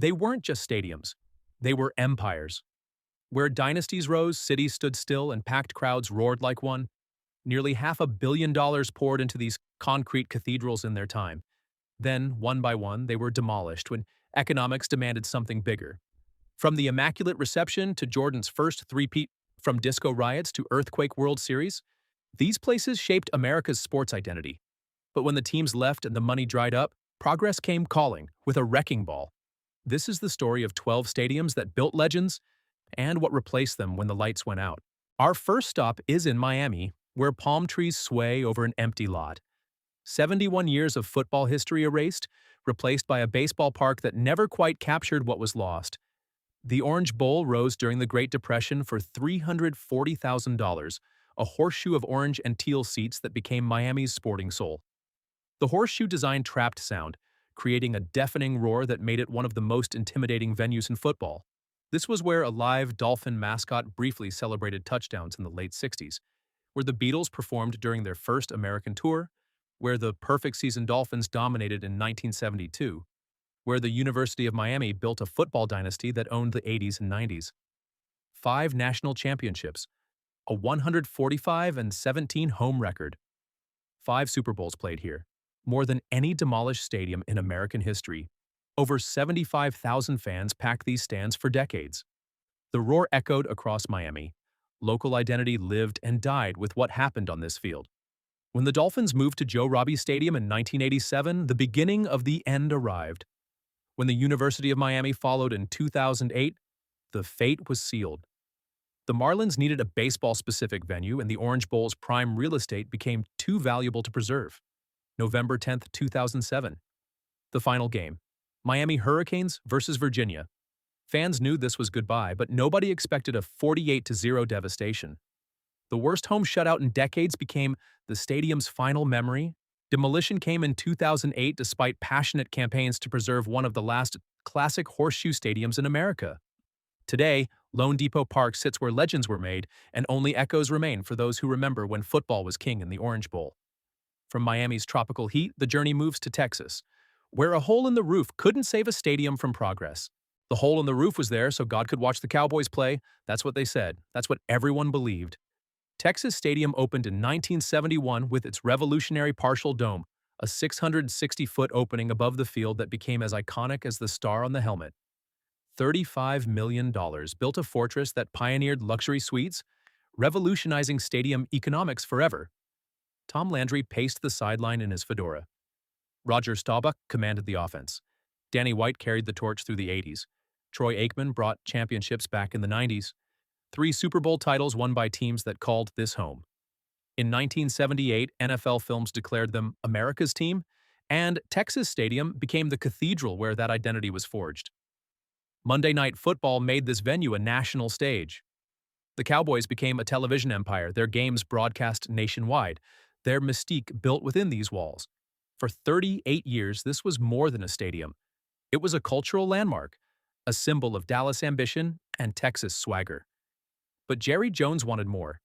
They weren't just stadiums. They were empires. Where dynasties rose, cities stood still, and packed crowds roared like one. Nearly $500 million poured into these concrete cathedrals in their time. Then, one by one, they were demolished when economics demanded something bigger. From the Immaculate Reception to Jordan's first three-peat, from disco riots to Earthquake World Series, these places shaped America's sports identity. But when the teams left and the money dried up, progress came calling with a wrecking ball. This is the story of 12 stadiums that built legends and what replaced them when the lights went out. Our first stop is in Miami, where palm trees sway over an empty lot. 71 years of football history erased, replaced by a baseball park that never quite captured what was lost. The Orange Bowl rose during the Great Depression for $340,000, a horseshoe of orange and teal seats that became Miami's sporting soul. The horseshoe design trapped sound, creating a deafening roar that made it one of the most intimidating venues in football. This was where a live Dolphin mascot briefly celebrated touchdowns in the late 60s, where the Beatles performed during their first American tour, where the perfect season Dolphins dominated in 1972, where the University of Miami built a football dynasty that owned the 80s and 90s. 5 national championships, a 145-17 home record. 5 Super Bowls played here, more than any demolished stadium in American history. Over 75,000 fans packed these stands for decades. The roar echoed across Miami. Local identity lived and died with what happened on this field. When the Dolphins moved to Joe Robbie Stadium in 1987, the beginning of the end arrived. When the University of Miami followed in 2008, the fate was sealed. The Marlins needed a baseball-specific venue, and the Orange Bowl's prime real estate became too valuable to preserve. November 10, 2007. The final game. Miami Hurricanes versus Virginia. Fans knew this was goodbye, but nobody expected a 48-0 devastation. The worst home shutout in decades became the stadium's final memory. Demolition came in 2008 despite passionate campaigns to preserve one of the last classic horseshoe stadiums in America. Today, Lone Depot Park sits where legends were made, and only echoes remain for those who remember when football was king in the Orange Bowl. From Miami's tropical heat, the journey moves to Texas, where a hole in the roof couldn't save a stadium from progress. The hole in the roof was there so God could watch the Cowboys play. That's what they said. That's what everyone believed. Texas Stadium opened in 1971 with its revolutionary partial dome, a 660-foot opening above the field that became as iconic as the star on the helmet. $35 million built a fortress that pioneered luxury suites, revolutionizing stadium economics forever. Tom Landry paced the sideline in his fedora. Roger Staubach commanded the offense. Danny White carried the torch through the 80s. Troy Aikman brought championships back in the 90s. 3 Super Bowl titles won by teams that called this home. In 1978, NFL Films declared them America's team, and Texas Stadium became the cathedral where that identity was forged. Monday Night Football made this venue a national stage. The Cowboys became a television empire, their games broadcast nationwide, their mystique built within these walls. For 38 years, this was more than a stadium. It was a cultural landmark, a symbol of Dallas ambition and Texas swagger. But Jerry Jones wanted more.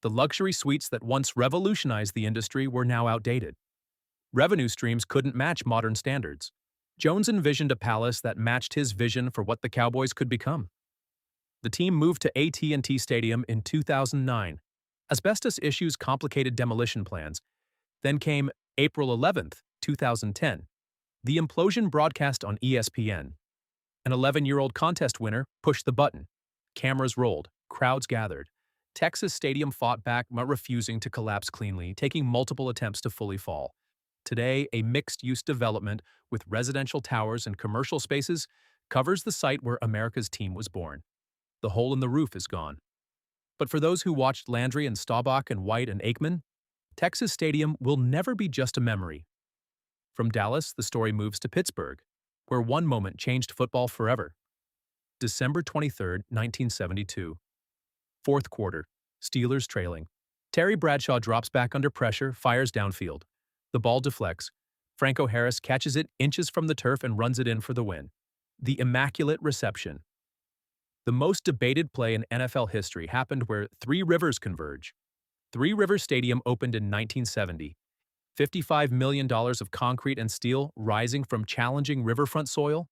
The luxury suites that once revolutionized the industry were now outdated. Revenue streams couldn't match modern standards. Jones envisioned a palace that matched his vision for what the Cowboys could become. The team moved to AT&T Stadium in 2009. Asbestos issues complicated demolition plans. Then came April 11, 2010. The implosion broadcast on ESPN. An 11-year-old contest winner pushed the button. Cameras rolled. Crowds gathered. Texas Stadium fought back, refusing to collapse cleanly, taking multiple attempts to fully fall. Today, a mixed-use development with residential towers and commercial spaces covers the site where America's team was born. The hole in the roof is gone. But for those who watched Landry and Staubach and White and Aikman, Texas Stadium will never be just a memory. From Dallas, the story moves to Pittsburgh, where one moment changed football forever. December 23, 1972. Fourth quarter, Steelers trailing. Terry Bradshaw drops back under pressure, fires downfield. The ball deflects. Franco Harris catches it inches from the turf and runs it in for the win. The Immaculate Reception. The most debated play in NFL history happened where 3 rivers converge. 3 Rivers Stadium opened in 1970. $55 million of concrete and steel rising from challenging riverfront soil.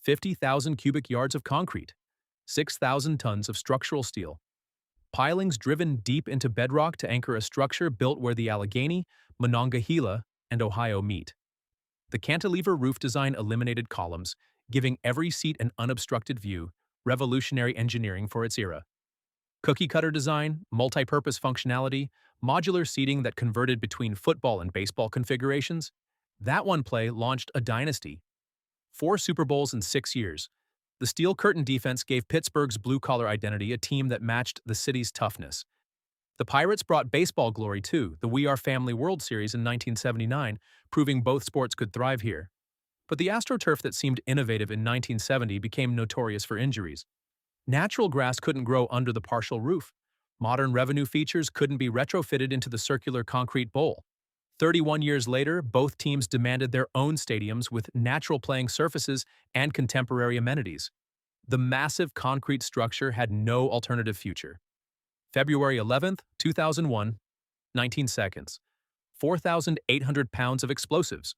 50,000 cubic yards of concrete, 6,000 tons of structural steel, pilings driven deep into bedrock to anchor a structure built where the Allegheny, Monongahela, and Ohio meet. The cantilever roof design eliminated columns, giving every seat an unobstructed view, revolutionary engineering for its era. Cookie-cutter design, multi-purpose functionality, modular seating that converted between football and baseball configurations. That one play launched a dynasty. 4 Super Bowls in 6 years. The steel curtain defense gave Pittsburgh's blue-collar identity a team that matched the city's toughness. The Pirates brought baseball glory too, the We Are Family World Series in 1979, proving both sports could thrive here. But the AstroTurf that seemed innovative in 1970 became notorious for injuries. Natural grass couldn't grow under the partial roof. Modern revenue features couldn't be retrofitted into the circular concrete bowl. 31 years later, both teams demanded their own stadiums with natural playing surfaces and contemporary amenities. The massive concrete structure had no alternative future. February 11th, 2001, 19 seconds. 4,800 pounds of explosives.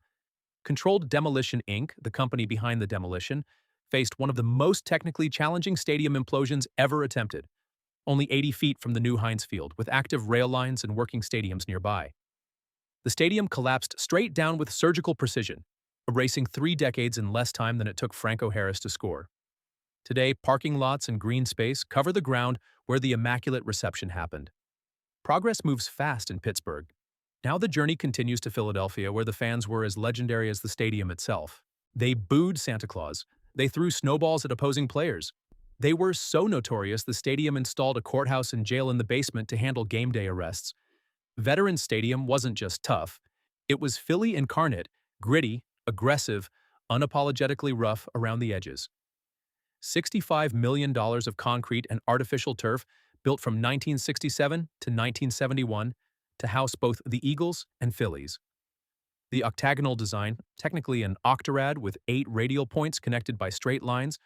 Controlled Demolition Inc., the company behind the demolition, faced one of the most technically challenging stadium implosions ever attempted, only 80 feet from the new Heinz Field, with active rail lines and working stadiums nearby. The stadium collapsed straight down with surgical precision, erasing 3 decades in less time than it took Franco Harris to score. Today, parking lots and green space cover the ground where the Immaculate Reception happened. Progress moves fast in Pittsburgh. Now the journey continues to Philadelphia, where the fans were as legendary as the stadium itself. They booed Santa Claus. They threw snowballs at opposing players. They were so notorious the stadium installed a courthouse and jail in the basement to handle game day arrests. Veterans Stadium wasn't just tough. It was Philly incarnate, gritty, aggressive, unapologetically rough around the edges. $65 million of concrete and artificial turf built from 1967 to 1971 to house both the Eagles and Phillies. The octagonal design, technically an octorad with 8 radial points connected by straight lines,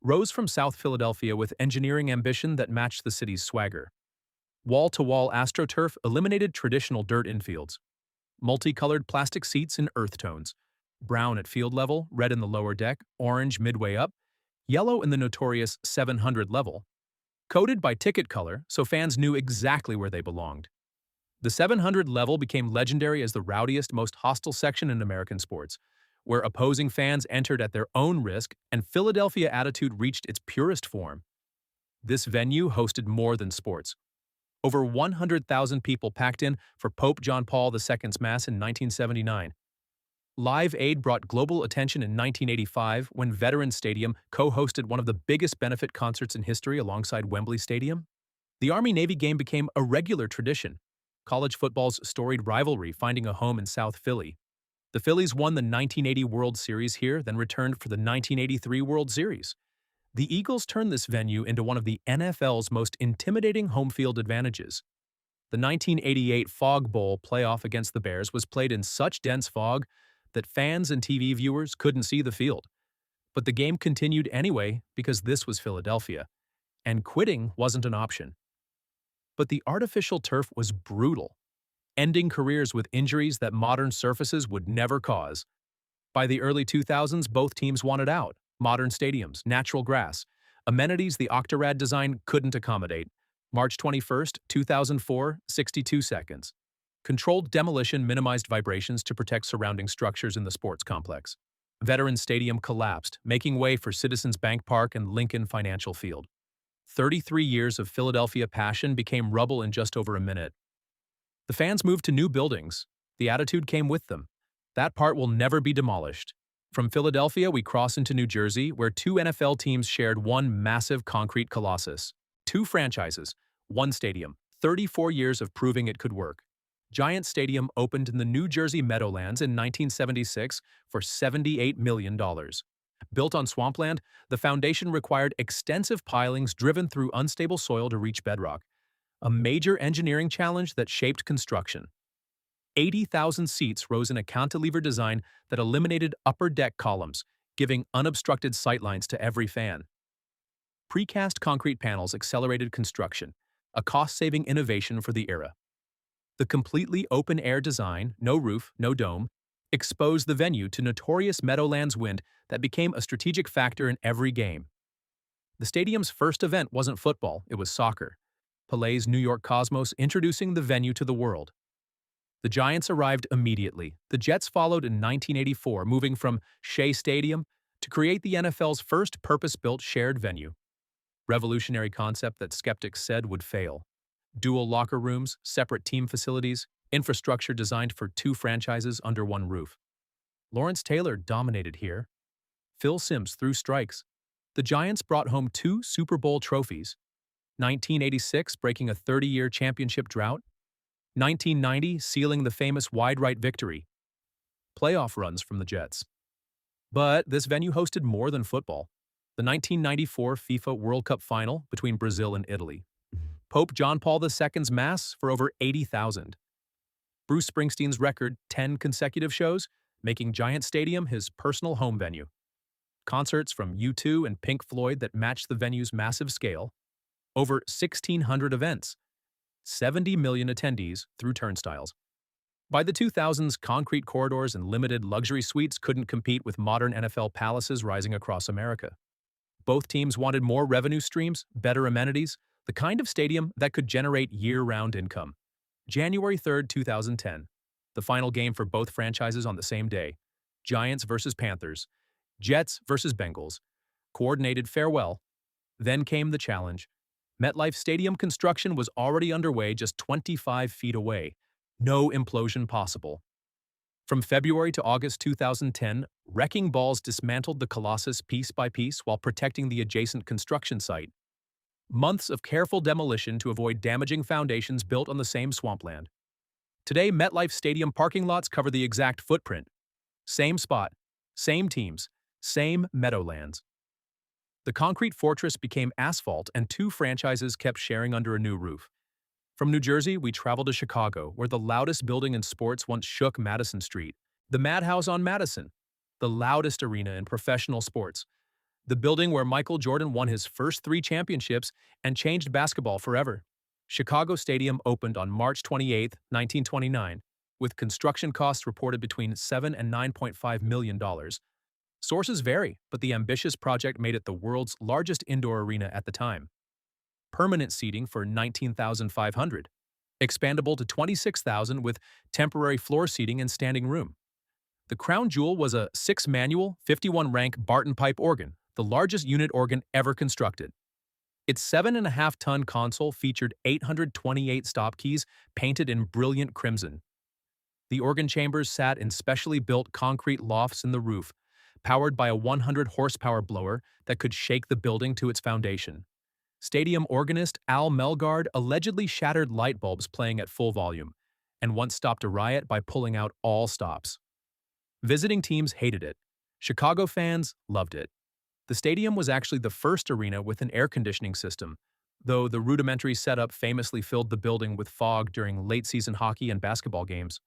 rose from South Philadelphia with engineering ambition that matched the city's swagger. Wall-to-wall AstroTurf eliminated traditional dirt infields. Multicolored plastic seats in earth tones. Brown at field level, red in the lower deck, orange midway up, yellow in the notorious 700 level. Coded by ticket color, so fans knew exactly where they belonged. The 700 level became legendary as the rowdiest, most hostile section in American sports, where opposing fans entered at their own risk and Philadelphia attitude reached its purest form. This venue hosted more than sports. Over 100,000 people packed in for Pope John Paul II's Mass in 1979. Live Aid brought global attention in 1985 when Veterans Stadium co-hosted one of the biggest benefit concerts in history alongside Wembley Stadium. The Army-Navy game became a regular tradition, college football's storied rivalry finding a home in South Philly. The Phillies won the 1980 World Series here, then returned for the 1983 World Series. The Eagles turned this venue into one of the NFL's most intimidating home field advantages. The 1988 Fog Bowl playoff against the Bears was played in such dense fog that fans and TV viewers couldn't see the field. But the game continued anyway because this was Philadelphia, and quitting wasn't an option. But the artificial turf was brutal, ending careers with injuries that modern surfaces would never cause. By the early 2000s, both teams wanted out. Modern stadiums, natural grass, amenities the Octorad design couldn't accommodate. March 21, 2004, 62 seconds. Controlled demolition minimized vibrations to protect surrounding structures in the sports complex. Veterans Stadium collapsed, making way for Citizens Bank Park and Lincoln Financial Field. 33 years of Philadelphia passion became rubble in just over a minute. The fans moved to new buildings. The attitude came with them. That part will never be demolished. From Philadelphia, we cross into New Jersey, where 2 NFL teams shared one massive concrete colossus. 2 franchises, 1 stadium, 34 years of proving it could work. Giant Stadium opened in the New Jersey Meadowlands in 1976 for $78 million. Built on swampland, the foundation required extensive pilings driven through unstable soil to reach bedrock, a major engineering challenge that shaped construction. 80,000 seats rose in a cantilever design that eliminated upper deck columns, giving unobstructed sightlines to every fan. Precast concrete panels accelerated construction, a cost-saving innovation for the era. The completely open-air design, no roof, no dome, exposed the venue to notorious Meadowlands wind that became a strategic factor in every game. The stadium's first event wasn't football, it was soccer. Pelé's New York Cosmos introducing the venue to the world. The Giants arrived immediately. The Jets followed in 1984, moving from Shea Stadium to create the NFL's first purpose-built shared venue. Revolutionary concept that skeptics said would fail. Dual locker rooms, separate team facilities, infrastructure designed for two franchises under one roof. Lawrence Taylor dominated here. Phil Simms threw strikes. The Giants brought home 2 Super Bowl trophies. 1986 breaking a 30-year championship drought. 1990 sealing the famous wide right victory. Playoff runs from the Jets. But this venue hosted more than football. The 1994 FIFA World Cup final between Brazil and Italy. Pope John Paul II's Mass for over 80,000. Bruce Springsteen's record 10 consecutive shows, making Giant Stadium his personal home venue. Concerts from U2 and Pink Floyd that matched the venue's massive scale. Over 1,600 events. 70 million attendees through turnstiles. By the 2000s, concrete corridors and limited luxury suites couldn't compete with modern NFL palaces rising across America. Both teams wanted more revenue streams, better amenities, the kind of stadium that could generate year-round income. January 3, 2010. The final game for both franchises on the same day. Giants versus Panthers. Jets versus Bengals. Coordinated farewell. Then came the challenge. MetLife Stadium construction was already underway just 25 feet away. No implosion possible. From February to August 2010, wrecking balls dismantled the Colossus piece by piece while protecting the adjacent construction site. Months of careful demolition to avoid damaging foundations built on the same swampland. Today, MetLife Stadium parking lots cover the exact footprint. Same spot, same teams, same meadowlands. The concrete fortress became asphalt and 2 franchises kept sharing under a new roof. From New Jersey, we traveled to Chicago, where the loudest building in sports once shook Madison Street. The Madhouse on Madison, the loudest arena in professional sports. The building where Michael Jordan won his first 3 championships and changed basketball forever. Chicago Stadium opened on March 28, 1929, with construction costs reported between $7 and $9.5 million. Sources vary, but the ambitious project made it the world's largest indoor arena at the time. Permanent seating for 19,500. Expandable to 26,000 with temporary floor seating and standing room. The crown jewel was a 6-manual, 51-rank Barton pipe organ, the largest unit organ ever constructed. Its 7.5-ton console featured 828 stop keys painted in brilliant crimson. The organ chambers sat in specially built concrete lofts in the roof, powered by a 100-horsepower blower that could shake the building to its foundation. Stadium organist Al Melgard allegedly shattered light bulbs playing at full volume, and once stopped a riot by pulling out all stops. Visiting teams hated it. Chicago fans loved it. The stadium was actually the first arena with an air conditioning system, though the rudimentary setup famously filled the building with fog during late-season hockey and basketball games.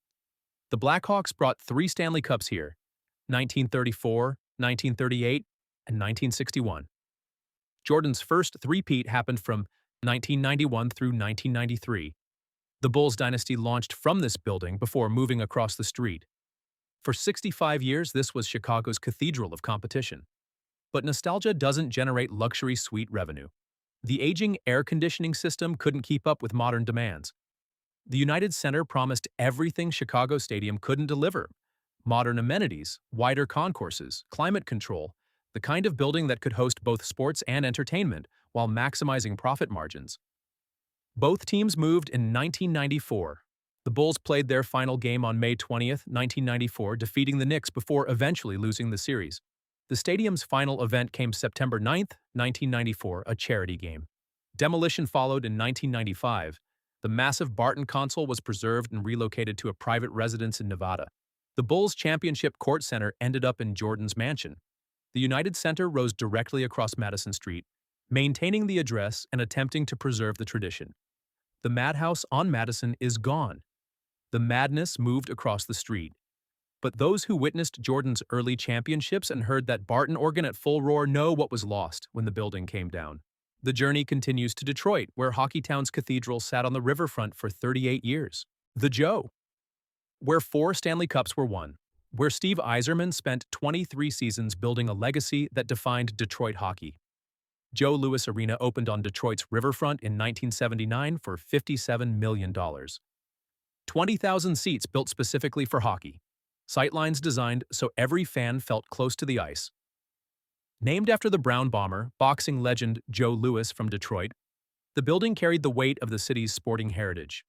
The Blackhawks brought 3 Stanley Cups here, 1934, 1938, and 1961. Jordan's first three-peat happened from 1991 through 1993. The Bulls dynasty launched from this building before moving across the street. For 65 years, this was Chicago's cathedral of competition. But nostalgia doesn't generate luxury suite revenue. The aging air conditioning system couldn't keep up with modern demands. The United Center promised everything Chicago Stadium couldn't deliver: modern amenities, wider concourses, climate control, the kind of building that could host both sports and entertainment while maximizing profit margins. Both teams moved in 1994. The Bulls played their final game on May 20, 1994, defeating the Knicks before eventually losing the series. The stadium's final event came September 9, 1994, a charity game. Demolition followed in 1995. The massive Barton console was preserved and relocated to a private residence in Nevada. The Bulls' championship court center ended up in Jordan's mansion. The United Center rose directly across Madison Street, maintaining the address and attempting to preserve the tradition. The Madhouse on Madison is gone. The madness moved across the street. But those who witnessed Jordan's early championships and heard that Barton organ at full roar know what was lost when the building came down. The journey continues to Detroit, where Hockeytown's cathedral sat on the riverfront for 38 years. The Joe, where 4 Stanley Cups were won. where Steve Yzerman spent 23 seasons building a legacy that defined Detroit hockey. Joe Louis Arena opened on Detroit's riverfront in 1979 for $57 million. 20,000 seats built specifically for hockey. Sightlines designed so every fan felt close to the ice. Named after the Brown Bomber, boxing legend Joe Louis from Detroit, the building carried the weight of the city's sporting heritage.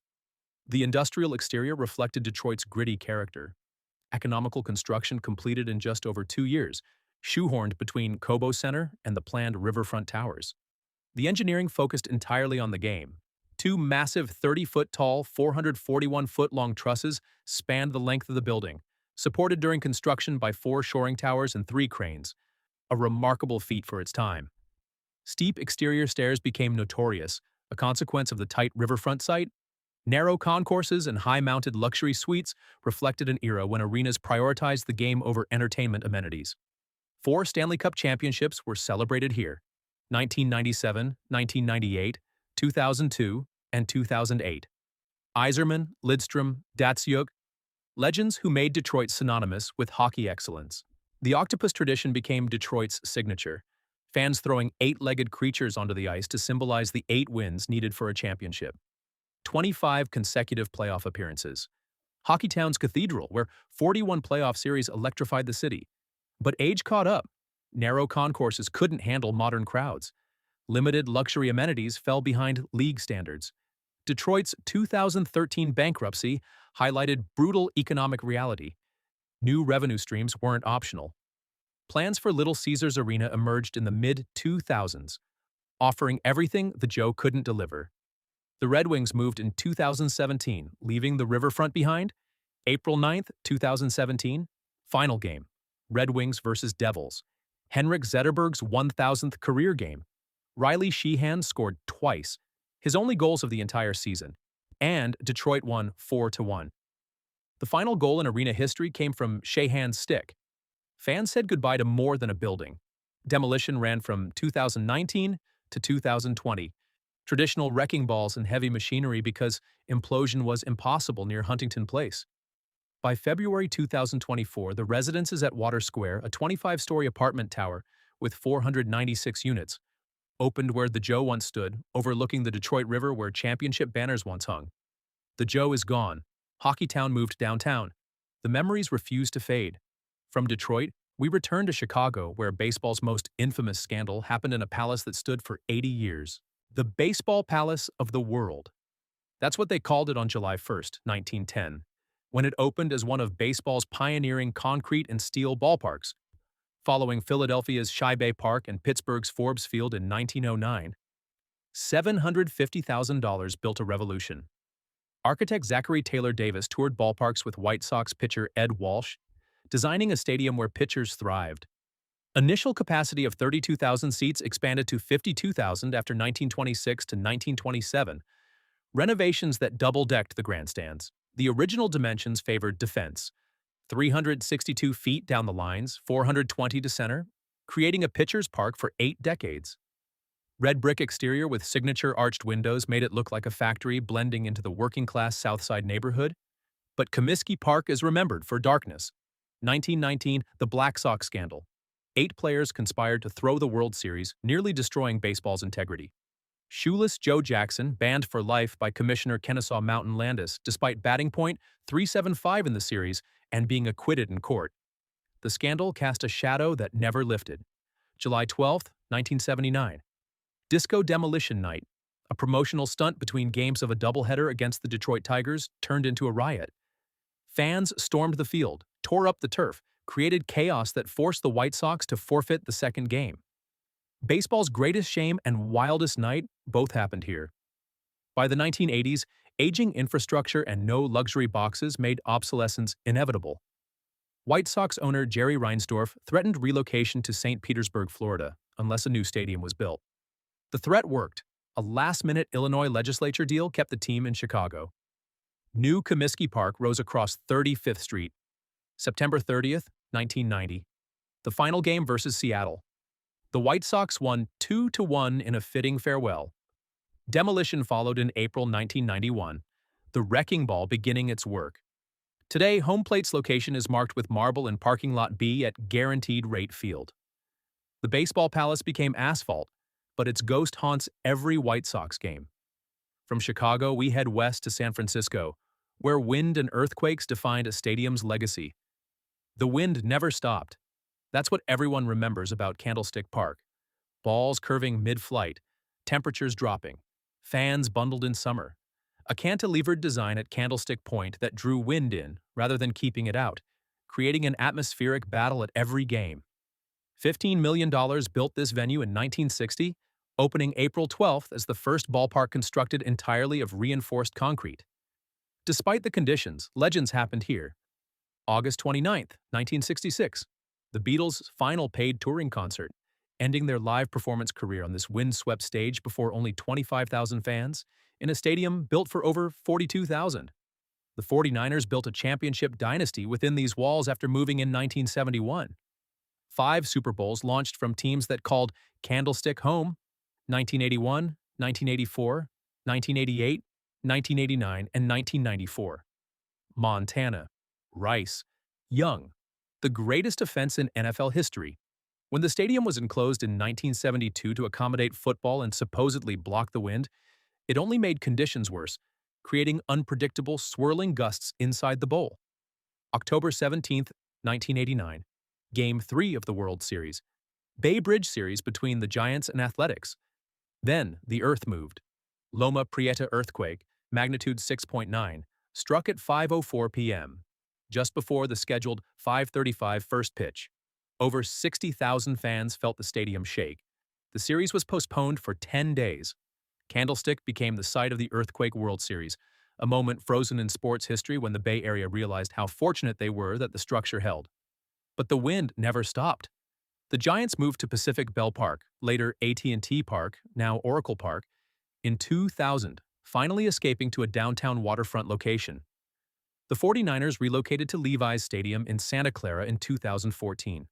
The industrial exterior reflected Detroit's gritty character. Economical construction completed in just over 2 years, shoehorned between Cobo Center and the planned riverfront towers. The engineering focused entirely on the game. Two massive 30-foot-tall, 441-foot-long trusses spanned the length of the building, supported during construction by 4 shoring towers and 3 cranes, a remarkable feat for its time. Steep exterior stairs became notorious, a consequence of the tight riverfront site. Narrow concourses and high-mounted luxury suites reflected an era when arenas prioritized the game over entertainment amenities. 4 Stanley Cup championships were celebrated here: 1997, 1998, 2002, and 2008. Yzerman, Lidstrom, Datsyuk, legends who made Detroit synonymous with hockey excellence. The octopus tradition became Detroit's signature, fans throwing 8-legged creatures onto the ice to symbolize the 8 wins needed for a championship. 25 consecutive playoff appearances. Hockeytown's Cathedral, where 41 playoff series electrified the city. But age caught up. Narrow concourses couldn't handle modern crowds. Limited luxury amenities fell behind league standards. Detroit's 2013 bankruptcy highlighted brutal economic reality. New revenue streams weren't optional. Plans for Little Caesars Arena emerged in the mid-2000s, offering everything the Joe couldn't deliver. The Red Wings moved in 2017, leaving the riverfront behind. April 9, 2017, final game: Red Wings versus Devils. Henrik Zetterberg's 1,000th career game. Riley Sheahan scored twice, his only goals of the entire season, and Detroit won 4-1. The final goal in arena history came from Sheahan's stick. Fans said goodbye to more than a building. Demolition ran from 2019 to 2020. Traditional wrecking balls and heavy machinery because implosion was impossible near Huntington Place. By February 2024, the residences at Water Square, a 25-story apartment tower with 496 units, opened where the Joe once stood, overlooking the Detroit River where championship banners once hung. The Joe is gone. Hockeytown moved downtown. The memories refuse to fade. From Detroit, we return to Chicago, where baseball's most infamous scandal happened in a palace that stood for 80 years. The Baseball Palace of the World. That's what they called it on July 1, 1910, when it opened as one of baseball's pioneering concrete and steel ballparks, following Philadelphia's Shea Park and Pittsburgh's Forbes Field in 1909. $750,000 built a revolution. Architect Zachary Taylor Davis toured ballparks with White Sox pitcher Ed Walsh, designing a stadium where pitchers thrived. Initial capacity of 32,000 seats expanded to 52,000 after 1926 to 1927. Renovations that double-decked the grandstands. The original dimensions favored defense: 362 feet down the lines, 420 to center, creating a pitcher's park for 8 decades. Red brick exterior with signature arched windows made it look like a factory blending into the working-class Southside neighborhood. But Comiskey Park is remembered for darkness. 1919, the Black Sox scandal. 8 players conspired to throw the World Series, nearly destroying baseball's integrity. Shoeless Joe Jackson, banned for life by Commissioner Kennesaw Mountain Landis, despite batting point .375 in the series and being acquitted in court. The scandal cast a shadow that never lifted. July 12, 1979. Disco Demolition Night, a promotional stunt between games of a doubleheader against the Detroit Tigers, turned into a riot. Fans stormed the field, tore up the turf, created chaos that forced the White Sox to forfeit the second game. Baseball's greatest shame and wildest night both happened here. By the 1980s, aging infrastructure and no luxury boxes made obsolescence inevitable. White Sox owner Jerry Reinsdorf threatened relocation to St. Petersburg, Florida, unless a new stadium was built. The threat worked. A last-minute Illinois legislature deal kept the team in Chicago. New Comiskey Park rose across 35th Street. September 30th, 1990. The final game versus Seattle. The White Sox won 2-1 in a fitting farewell. Demolition followed in April 1991, the wrecking ball beginning its work. Today, home plate's location is marked with marble in parking lot B at Guaranteed Rate Field. The baseball palace became asphalt, but its ghost haunts every White Sox game. From Chicago, we head west to San Francisco, where wind and earthquakes defined a stadium's legacy. The wind never stopped. That's what everyone remembers about Candlestick Park. Balls curving mid-flight, temperatures dropping, fans bundled in summer. A cantilevered design at Candlestick Point that drew wind in rather than keeping it out, creating an atmospheric battle at every game. $15 million built this venue in 1960, opening April 12th as the first ballpark constructed entirely of reinforced concrete. Despite the conditions, legends happened here. August 29th, 1966, the Beatles' final paid touring concert, ending their live performance career on this wind-swept stage before only 25,000 fans, in a stadium built for over 42,000. The 49ers built a championship dynasty within these walls after moving in 1971. 5 Super Bowls launched from teams that called Candlestick home: 1981, 1984, 1988, 1989, and 1994. Montana, Rice, Young, the greatest offense in NFL history. When the stadium was enclosed in 1972 to accommodate football and supposedly block the wind, it only made conditions worse, creating unpredictable, swirling gusts inside the bowl. October 17, 1989, Game 3 of the World Series, Bay Bridge Series between the Giants and Athletics. Then the earth moved. Loma Prieta earthquake, magnitude 6.9, struck at 5:04 p.m., just before the scheduled 5:35 first pitch. Over 60,000 fans felt the stadium shake. The series was postponed for 10 days. Candlestick became the site of the Earthquake World Series, a moment frozen in sports history when the Bay Area realized how fortunate they were that the structure held. But the wind never stopped. The Giants moved to Pacific Bell Park, later AT&T Park, now Oracle Park, in 2000, finally escaping to a downtown waterfront location. The 49ers relocated to Levi's Stadium in Santa Clara in 2014.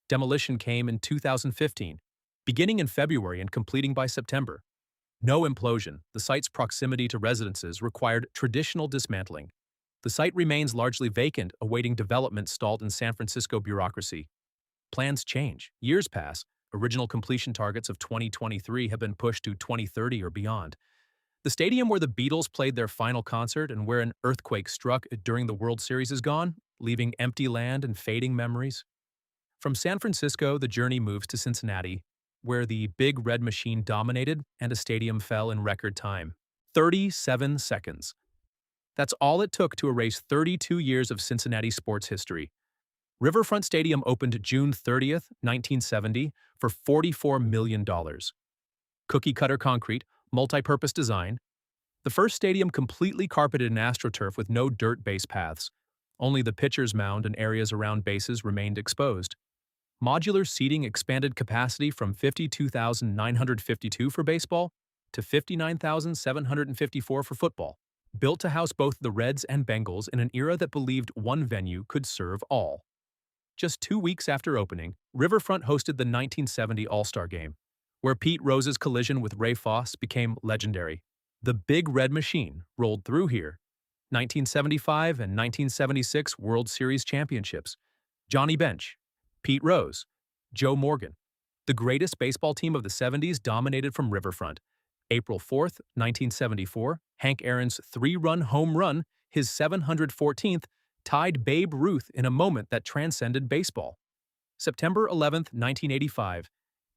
Demolition came in 2015, beginning in February and completing by September. No implosion, the site's proximity to residences required traditional dismantling. The site remains largely vacant, awaiting development stalled in San Francisco bureaucracy. Plans change, years pass, original completion targets of 2023 have been pushed to 2030 or beyond. The stadium where the Beatles played their final concert and where an earthquake struck during the World Series is gone, leaving empty land and fading memories. From San Francisco, the journey moves to Cincinnati, where the Big Red Machine dominated and a stadium fell in record time. 37 seconds. That's all it took to erase 32 years of Cincinnati sports history. Riverfront Stadium opened June 30th, 1970, for $44 million. Cookie-cutter concrete, multi-purpose design. The first stadium completely carpeted in AstroTurf with no dirt base paths. Only the pitcher's mound and areas around bases remained exposed. Modular seating expanded capacity from 52,952 for baseball to 59,754 for football, built to house both the Reds and Bengals in an era that believed one venue could serve all. Just 2 weeks after opening, Riverfront hosted the 1970 All-Star Game, where Pete Rose's collision with Ray Foss became legendary. The Big Red Machine rolled through here. 1975 and 1976 World Series championships. Johnny Bench, Pete Rose, Joe Morgan. The greatest baseball team of the 70s dominated from Riverfront. April 4th, 1974, Hank Aaron's 3-run home run, his 714th, tied Babe Ruth in a moment that transcended baseball. September 11th, 1985,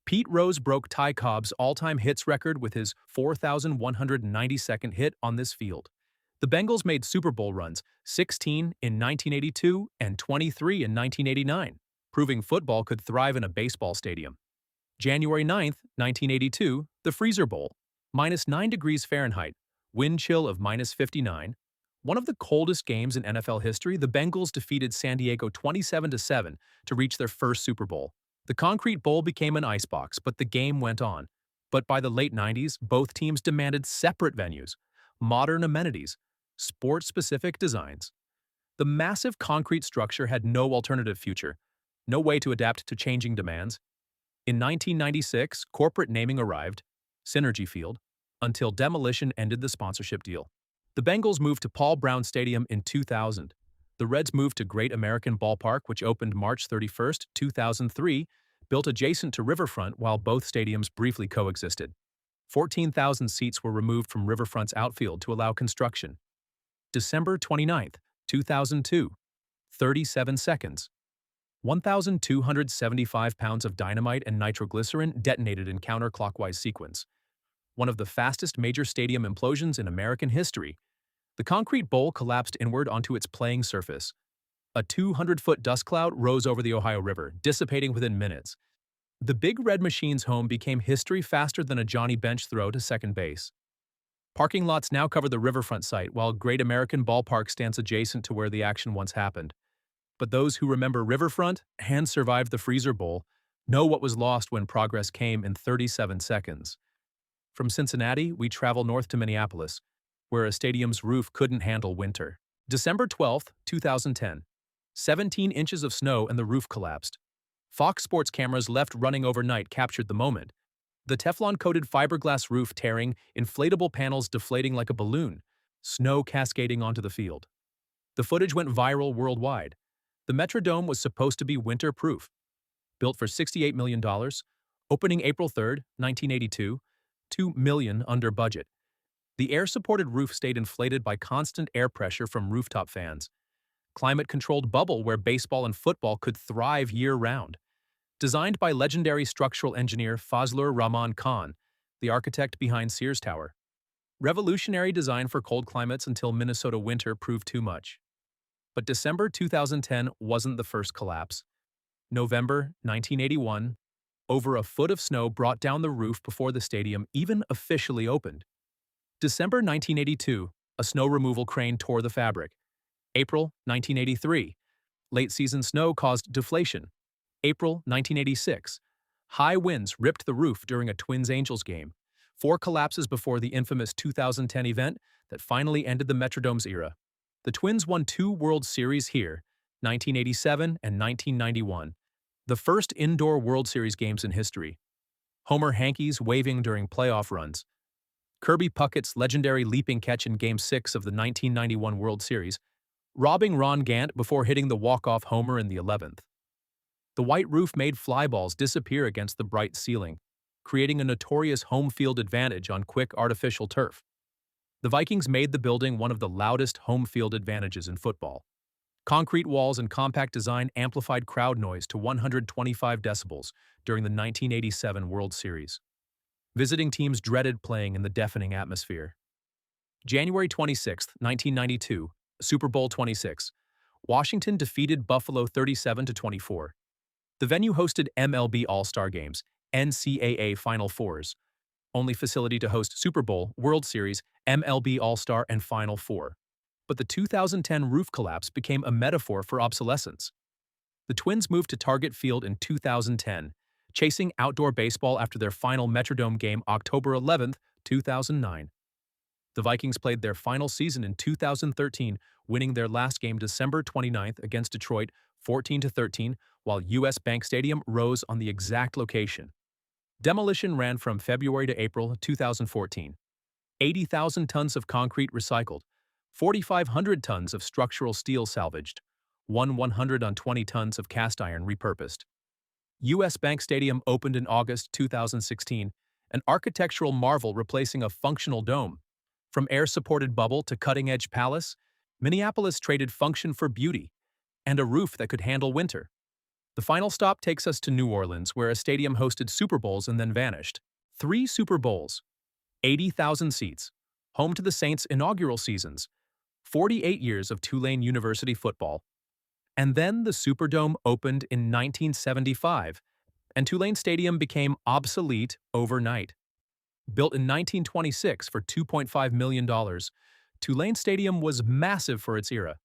Pete Rose broke Ty Cobb's all-time hits record with his 4,192nd hit on this field. The Bengals made Super Bowl runs, 16 in 1982 and 23 in 1989, proving football could thrive in a baseball stadium. January 9th, 1982, the Freezer Bowl, -9 degrees Fahrenheit, wind chill of -59. One of the coldest games in NFL history, the Bengals defeated San Diego 27-7 to reach their first Super Bowl. The concrete bowl became an icebox, but the game went on. But by the late 90s, both teams demanded separate venues, modern amenities, sport-specific designs. The massive concrete structure had no alternative future, no way to adapt to changing demands. In 1996, corporate naming arrived, Synergy Field, until demolition ended the sponsorship deal. The Bengals moved to Paul Brown Stadium in 2000, The Reds moved to Great American Ballpark, which opened March 31st, 2003, built adjacent to Riverfront while both stadiums briefly coexisted. 14,000 seats were removed from Riverfront's outfield to allow construction. December 29th, 2002, 37 seconds. 1,275 pounds of dynamite and nitroglycerin detonated in counterclockwise sequence. One of the fastest major stadium implosions in American history. The concrete bowl collapsed inward onto its playing surface. A 200-foot dust cloud rose over the Ohio River, dissipating within minutes. The Big Red Machine's home became history faster than a Johnny Bench throw to second base. Parking lots now cover the riverfront site, while Great American Ballpark stands adjacent to where the action once happened. But those who remember Riverfront and survived the Freezer Bowl know what was lost when progress came in 37 seconds. From Cincinnati, we travel north to Minneapolis, where a stadium's roof couldn't handle winter. December 12th, 2010. 17 inches of snow and the roof collapsed. Fox Sports cameras left running overnight captured the moment. The Teflon-coated fiberglass roof tearing, inflatable panels deflating like a balloon, snow cascading onto the field. The footage went viral worldwide. The Metrodome was supposed to be winter-proof. Built for $68 million, opening April 3, 1982, $2 million under budget. The air-supported roof stayed inflated by constant air pressure from rooftop fans. Climate-controlled bubble where baseball and football could thrive year-round. Designed by legendary structural engineer Fazlur Rahman Khan, the architect behind Sears Tower. Revolutionary design for cold climates until Minnesota winter proved too much. But December 2010 wasn't the first collapse. November 1981, over a foot of snow brought down the roof before the stadium even officially opened. December 1982, a snow removal crane tore the fabric. April 1983, late-season snow caused deflation. April 1986, high winds ripped the roof during a Twins-Angels game. 4 collapses before the infamous 2010 event that finally ended the Metrodome's era. The Twins won 2 World Series here, 1987 and 1991, the first indoor World Series games in history. Homer Hankey's waving during playoff runs. Kirby Puckett's legendary leaping catch in Game 6 of the 1991 World Series, robbing Ron Gant before hitting the walk-off homer in the 11th. The white roof made fly balls disappear against the bright ceiling, creating a notorious home field advantage on quick artificial turf. The Vikings made the building one of the loudest home field advantages in football. Concrete walls and compact design amplified crowd noise to 125 decibels during the 1987 World Series. Visiting teams dreaded playing in the deafening atmosphere. January 26, 1992, Super Bowl 26. Washington defeated Buffalo 37-24. The venue hosted MLB All-Star Games, NCAA Final Fours, only facility to host Super Bowl, World Series, MLB All-Star, and Final Four. But the 2010 roof collapse became a metaphor for obsolescence. The Twins moved to Target Field in 2010, chasing outdoor baseball after their final Metrodome game October 11, 2009. The Vikings played their final season in 2013, winning their last game December 29th against Detroit 14-13, while US Bank Stadium rose on the exact location. Demolition ran from February to April 2014. 80,000 tons of concrete recycled, 4,500 tons of structural steel salvaged, 120 tons of cast iron repurposed. US Bank Stadium opened in August 2016, an architectural marvel replacing a functional dome. From air-supported bubble to cutting-edge palace, Minneapolis traded function for beauty and a roof that could handle winter. The final stop takes us to New Orleans, where a stadium hosted Super Bowls and then vanished. 3 Super Bowls, 80,000 seats, home to the Saints' inaugural seasons, 48 years of Tulane University football. And then the Superdome opened in 1975, and Tulane Stadium became obsolete overnight. Built in 1926 for $2.5 million, Tulane Stadium was massive for its era.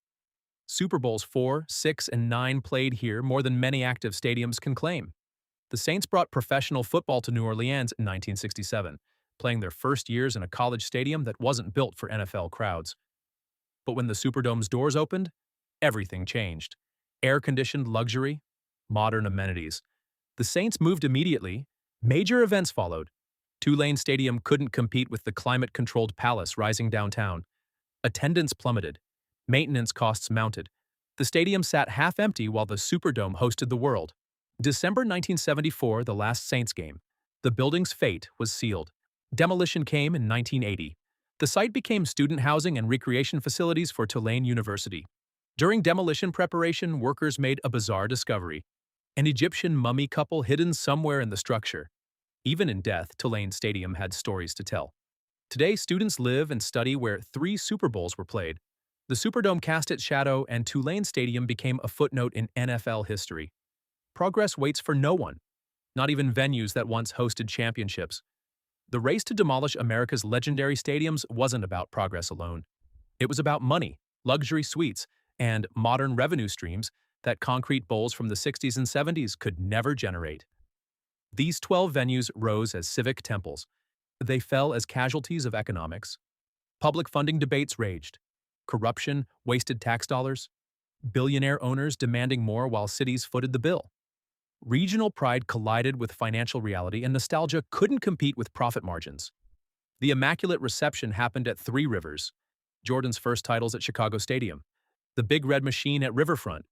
Super Bowls 4, 6, and 9 played here more than many active stadiums can claim. The Saints brought professional football to New Orleans in 1967, playing their first years in a college stadium that wasn't built for NFL crowds. But when the Superdome's doors opened, everything changed. Air-conditioned luxury, modern amenities. The Saints moved immediately. Major events followed. Tulane Stadium couldn't compete with the climate-controlled palace rising downtown. Attendance plummeted. Maintenance costs mounted. The stadium sat half empty while the Superdome hosted the world. December 1974, the last Saints game. The building's fate was sealed. Demolition came in 1980. The site became student housing and recreation facilities for Tulane University. During demolition preparation, workers made a bizarre discovery: an Egyptian mummy couple hidden somewhere in the structure. Even in death, Tulane Stadium had stories to tell. Today, students live and study where 3 Super Bowls were played. The Superdome cast its shadow, and Tulane Stadium became a footnote in NFL history. Progress waits for no one, not even venues that once hosted championships. The race to demolish America's legendary stadiums wasn't about progress alone. It was about money, luxury suites, and modern revenue streams that concrete bowls from the 60s and 70s could never generate. These 12 venues rose as civic temples. They fell as casualties of economics. Public funding debates raged. Corruption wasted tax dollars. Billionaire owners demanding more while cities footed the bill. Regional pride collided with financial reality, and nostalgia couldn't compete with profit margins. The Immaculate Reception happened at Three Rivers, Jordan's first titles at Chicago Stadium, the Big Red Machine at Riverfront,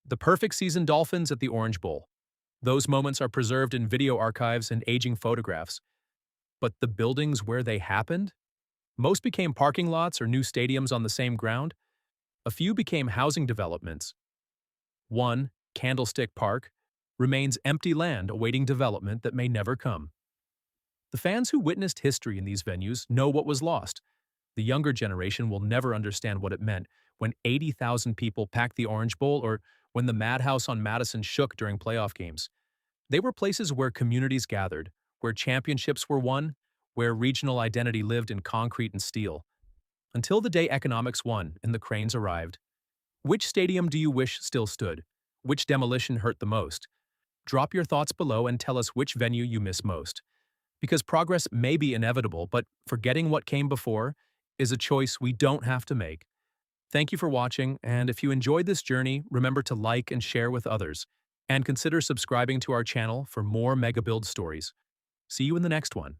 the perfect season Dolphins at the Orange Bowl. Those moments are preserved in video archives and aging photographs. But the buildings where they happened? Most became parking lots or new stadiums on the same ground. A few became housing developments. One, Candlestick Park, remains empty land awaiting development that may never come. The fans who witnessed history in these venues know what was lost. The younger generation will never understand what it meant when 80,000 people packed the Orange Bowl or when the Madhouse on Madison shook during playoff games. They were places where communities gathered, where championships were won, where regional identity lived in concrete and steel. Until the day economics won and the cranes arrived. Which stadium do you wish still stood? Which demolition hurt the most? Drop your thoughts below and tell us which venue you miss most. Because progress may be inevitable, but forgetting what came before is a choice we don't have to make. Thank you for watching, and if you enjoyed this journey, remember to like and share with others, and consider subscribing to our channel for more Mega Build stories. See you in the next one.